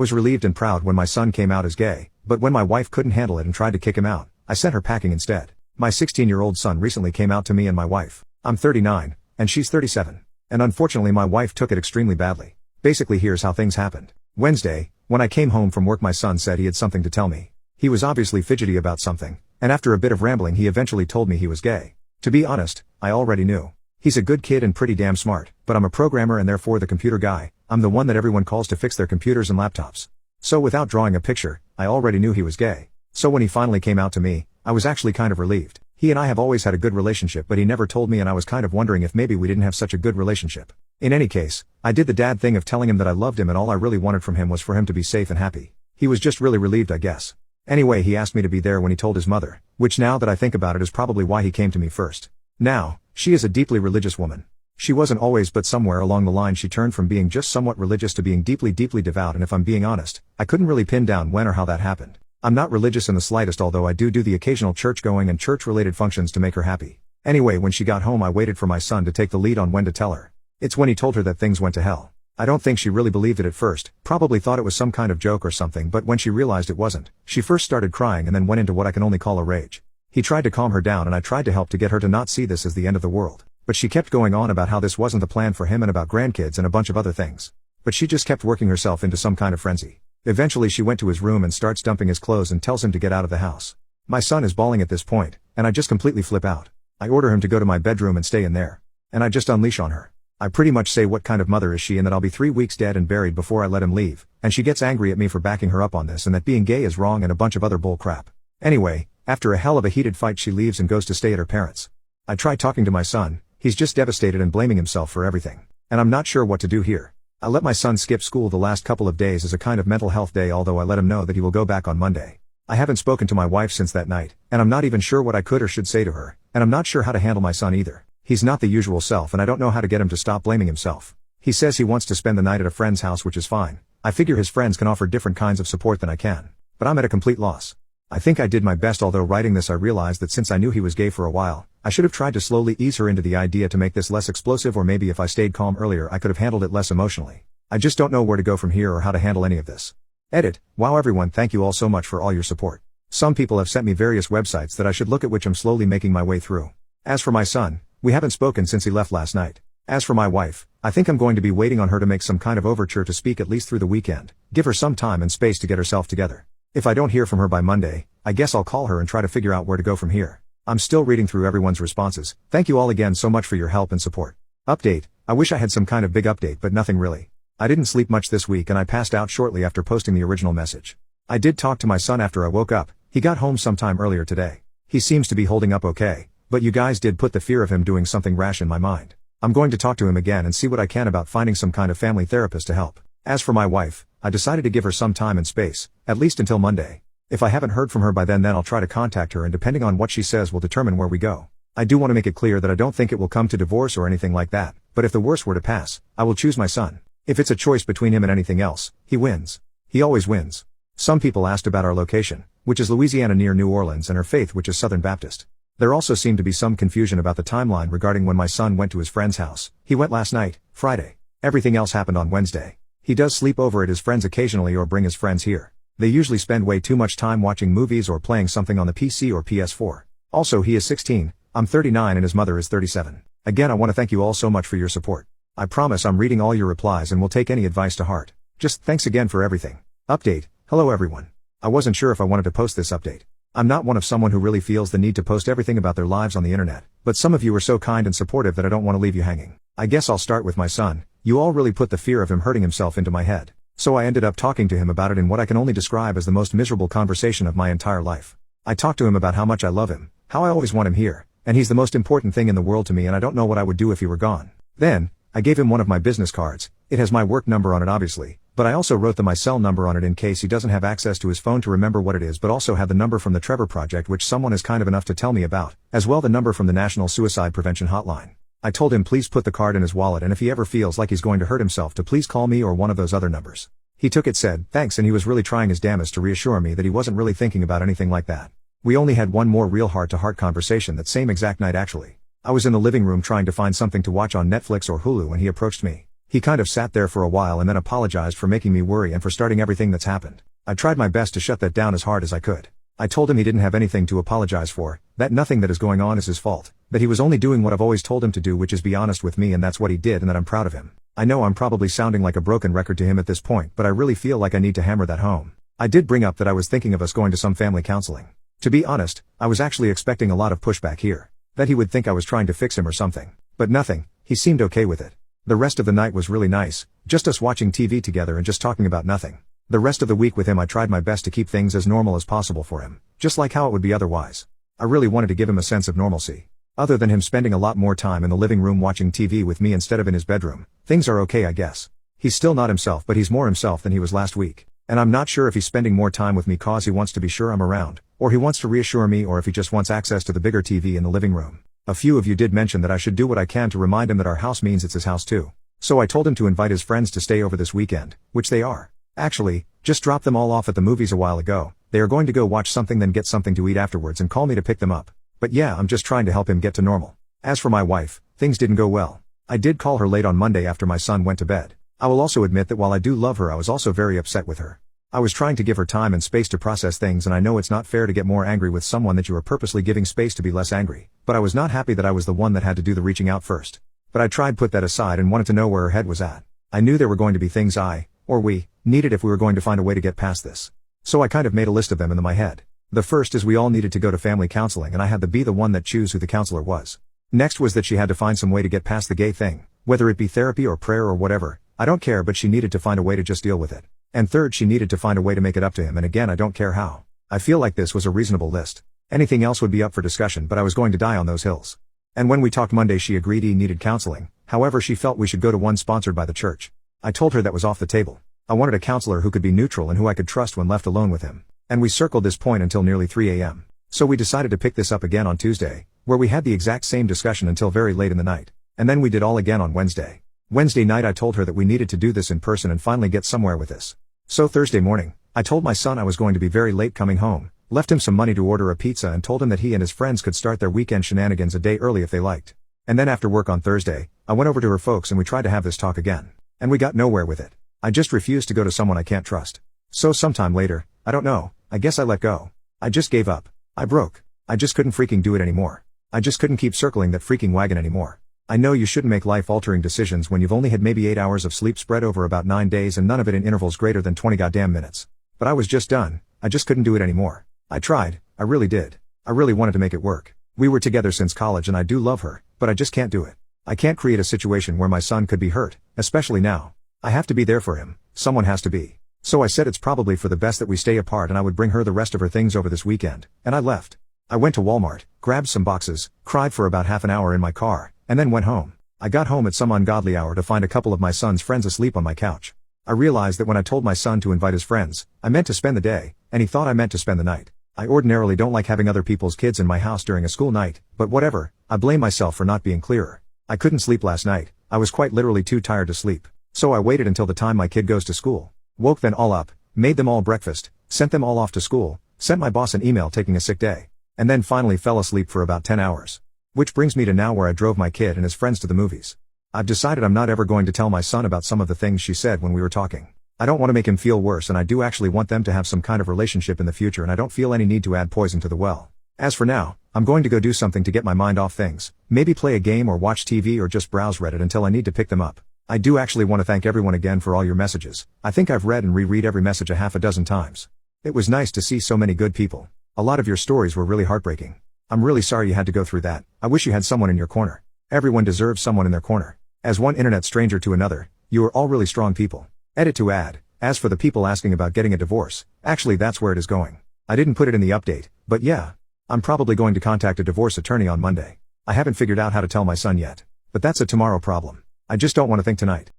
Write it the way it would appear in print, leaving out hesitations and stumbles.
Was relieved and proud when my son came out as gay, but when my wife couldn't handle it and tried to kick him out, I sent her packing instead. My 16-year-old son recently came out to me and my wife. I'm 39, and she's 37. And unfortunately my wife took it extremely badly. Basically here's how things happened. Wednesday, when I came home from work my son said he had something to tell me. He was obviously fidgety about something, and after a bit of rambling he eventually told me he was gay. To be honest, I already knew. He's a good kid and pretty damn smart, but I'm a programmer and therefore the computer guy. I'm the one that everyone calls to fix their computers and laptops. So without drawing a picture, I already knew he was gay. So when he finally came out to me, I was actually kind of relieved. He and I have always had a good relationship but he never told me and I was kind of wondering if maybe we didn't have such a good relationship. In any case, I did the dad thing of telling him that I loved him and all I really wanted from him was for him to be safe and happy. He was just really relieved I guess. Anyway he asked me to be there when he told his mother, which now that I think about it is probably why he came to me first. Now, she is a deeply religious woman. She wasn't always but somewhere along the line she turned from being just somewhat religious to being deeply devout and if I'm being honest, I couldn't really pin down when or how that happened. I'm not religious in the slightest although I do the occasional church going and church related functions to make her happy. Anyway when she got home I waited for my son to take the lead on when to tell her. It's when he told her that things went to hell. I don't think she really believed it at first, probably thought it was some kind of joke or something but when she realized it wasn't, she first started crying and then went into what I can only call a rage. He tried to calm her down and I tried to help to get her to not see this as the end of the world. But she kept going on about how this wasn't the plan for him and about grandkids and a bunch of other things. But she just kept working herself into some kind of frenzy. Eventually she went to his room and starts dumping his clothes and tells him to get out of the house. My son is bawling at this point, and I just completely flip out. I order him to go to my bedroom and stay in there. And I just unleash on her. I pretty much say what kind of mother is she and that I'll be 3 weeks dead and buried before I let him leave, and she gets angry at me for backing her up on this and that being gay is wrong and a bunch of other bull crap. Anyway, after a hell of a heated fight she leaves and goes to stay at her parents'. I try talking to my son. He's just devastated and blaming himself for everything. And I'm not sure what to do here. I let my son skip school the last couple of days as a kind of mental health day although I let him know that he will go back on Monday. I haven't spoken to my wife since that night, and I'm not even sure what I could or should say to her, and I'm not sure how to handle my son either. He's not the usual self and I don't know how to get him to stop blaming himself. He says he wants to spend the night at a friend's house which is fine. I figure his friends can offer different kinds of support than I can. But I'm at a complete loss. I think I did my best although writing this I realized that since I knew he was gay for a while, I should have tried to slowly ease her into the idea to make this less explosive or maybe if I stayed calm earlier I could have handled it less emotionally. I just don't know where to go from here or how to handle any of this. Edit. Wow everyone, thank you all so much for all your support. Some people have sent me various websites that I should look at which I'm slowly making my way through. As for my son, we haven't spoken since he left last night. As for my wife, I think I'm going to be waiting on her to make some kind of overture to speak at least through the weekend, give her some time and space to get herself together. If I don't hear from her by Monday, I guess I'll call her and try to figure out where to go from here. I'm still reading through everyone's responses. Thank you all again so much for your help and support. Update. I wish I had some kind of big update but nothing really. I didn't sleep much this week and I passed out shortly after posting the original message. I did talk to my son after I woke up. He got home sometime earlier today. He seems to be holding up okay, but you guys did put the fear of him doing something rash in my mind. I'm going to talk to him again and see what I can about finding some kind of family therapist to help. As for my wife, I decided to give her some time and space, at least until Monday. If I haven't heard from her by then I'll try to contact her and depending on what she says will determine where we go. I do want to make it clear that I don't think it will come to divorce or anything like that, but if the worst were to pass, I will choose my son. If it's a choice between him and anything else, he wins. He always wins. Some people asked about our location, which is Louisiana near New Orleans, and her faith, which is Southern Baptist. There also seemed to be some confusion about the timeline regarding when my son went to his friend's house. He went last night, Friday. Everything else happened on Wednesday. He does sleep over at his friends occasionally or bring his friends here. They usually spend way too much time watching movies or playing something on the PC or PS4. Also he is 16, I'm 39 and his mother is 37. Again I want to thank you all so much for your support. I promise I'm reading all your replies and will take any advice to heart. Just thanks again for everything. Update. Hello everyone. I wasn't sure if I wanted to post this update. I'm not one of someone who really feels the need to post everything about their lives on the internet, but some of you are so kind and supportive that I don't want to leave you hanging. I guess I'll start with my son. You all really put the fear of him hurting himself into my head. So I ended up talking to him about it in what I can only describe as the most miserable conversation of my entire life. I talked to him about how much I love him, how I always want him here, and he's the most important thing in the world to me and I don't know what I would do if he were gone. Then, I gave him one of my business cards. It has my work number on it obviously, but I also wrote my cell number on it in case he doesn't have access to his phone to remember what it is, but also had the number from the Trevor Project which someone is kind of enough to tell me about, as well the number from the National Suicide Prevention Hotline. I told him please put the card in his wallet and if he ever feels like he's going to hurt himself to please call me or one of those other numbers. He took it, said thanks, and he was really trying his damnedest to reassure me that he wasn't really thinking about anything like that. We only had one more real heart-to-heart conversation that same exact night actually. I was in the living room trying to find something to watch on Netflix or Hulu when he approached me. He kind of sat there for a while and then apologized for making me worry and for starting everything that's happened. I tried my best to shut that down as hard as I could. I told him he didn't have anything to apologize for, that nothing that is going on is his fault, that he was only doing what I've always told him to do, which is be honest with me, and that's what he did, and that I'm proud of him. I know I'm probably sounding like a broken record to him at this point, but I really feel like I need to hammer that home. I did bring up that I was thinking of us going to some family counseling. To be honest, I was actually expecting a lot of pushback here. That he would think I was trying to fix him or something. But nothing, he seemed okay with it. The rest of the night was really nice, just us watching TV together and just talking about nothing. The rest of the week with him I tried my best to keep things as normal as possible for him, just like how it would be otherwise. I really wanted to give him a sense of normalcy. Other than him spending a lot more time in the living room watching TV with me instead of in his bedroom, things are okay, I guess. He's still not himself, but he's more himself than he was last week. And I'm not sure if he's spending more time with me cause he wants to be sure I'm around, or he wants to reassure me, or if he just wants access to the bigger TV in the living room. A few of you did mention that I should do what I can to remind him that our house means it's his house too. So I told him to invite his friends to stay over this weekend, which they are. Actually, just dropped them all off at the movies a while ago. They are going to go watch something then get something to eat afterwards and call me to pick them up. But yeah, I'm just trying to help him get to normal. As for my wife, things didn't go well. I did call her late on Monday after my son went to bed. I will also admit that while I do love her, I was also very upset with her. I was trying to give her time and space to process things, and I know it's not fair to get more angry with someone that you are purposely giving space to be less angry, but I was not happy that I was the one that had to do the reaching out first. But I tried put that aside and wanted to know where her head was at. I knew there were going to be things we needed if we were going to find a way to get past this. So I kind of made a list of them in my head. The first is we all needed to go to family counseling, and I had to be the one that choose who the counselor was. Next was that she had to find some way to get past the gay thing, whether it be therapy or prayer or whatever, I don't care, but she needed to find a way to just deal with it. And third, she needed to find a way to make it up to him, and again I don't care how. I feel like this was a reasonable list. Anything else would be up for discussion, but I was going to die on those hills. And when we talked Monday, she agreed he needed counseling, however she felt we should go to one sponsored by the church. I told her that was off the table. I wanted a counselor who could be neutral and who I could trust when left alone with him. And we circled this point until nearly 3 a.m. So we decided to pick this up again on Tuesday, where we had the exact same discussion until very late in the night. And then we did all again on Wednesday. Wednesday night I told her that we needed to do this in person and finally get somewhere with this. So Thursday morning, I told my son I was going to be very late coming home, left him some money to order a pizza and told him that he and his friends could start their weekend shenanigans a day early if they liked. And then after work on Thursday, I went over to her folks and we tried to have this talk again. And we got nowhere with it. I just refused to go to someone I can't trust. So sometime later, I don't know, I guess I let go. I just gave up. I broke. I just couldn't freaking do it anymore. I just couldn't keep circling that freaking wagon anymore. I know you shouldn't make life-altering decisions when you've only had maybe 8 hours of sleep spread over about 9 days and none of it in intervals greater than 20 goddamn minutes. But I was just done. I just couldn't do it anymore. I tried. I really did. I really wanted to make it work. We were together since college and I do love her, but I just can't do it. I can't create a situation where my son could be hurt, especially now. I have to be there for him. Someone has to be. So I said it's probably for the best that we stay apart and I would bring her the rest of her things over this weekend, and I left. I went to Walmart, grabbed some boxes, cried for about half an hour in my car, and then went home. I got home at some ungodly hour to find a couple of my son's friends asleep on my couch. I realized that when I told my son to invite his friends, I meant to spend the day, and he thought I meant to spend the night. I ordinarily don't like having other people's kids in my house during a school night, but whatever, I blame myself for not being clearer. I couldn't sleep last night, I was quite literally too tired to sleep. So I waited until the time my kid goes to school, woke them all up, made them all breakfast, sent them all off to school, sent my boss an email taking a sick day, and then finally fell asleep for about 10 hours. Which brings me to now, where I drove my kid and his friends to the movies. I've decided I'm not ever going to tell my son about some of the things she said when we were talking. I don't want to make him feel worse, and I do actually want them to have some kind of relationship in the future, and I don't feel any need to add poison to the well. As for now, I'm going to go do something to get my mind off things, maybe play a game or watch TV or just browse Reddit until I need to pick them up. I do actually want to thank everyone again for all your messages. I think I've read and reread every message a half a dozen times. It was nice to see so many good people. A lot of your stories were really heartbreaking. I'm really sorry you had to go through that. I wish you had someone in your corner. Everyone deserves someone in their corner. As one internet stranger to another, you are all really strong people. Edit to add, as for the people asking about getting a divorce, actually that's where it is going. I didn't put it in the update, but yeah. I'm probably going to contact a divorce attorney on Monday. I haven't figured out how to tell my son yet. But that's a tomorrow problem. I just don't want to think tonight.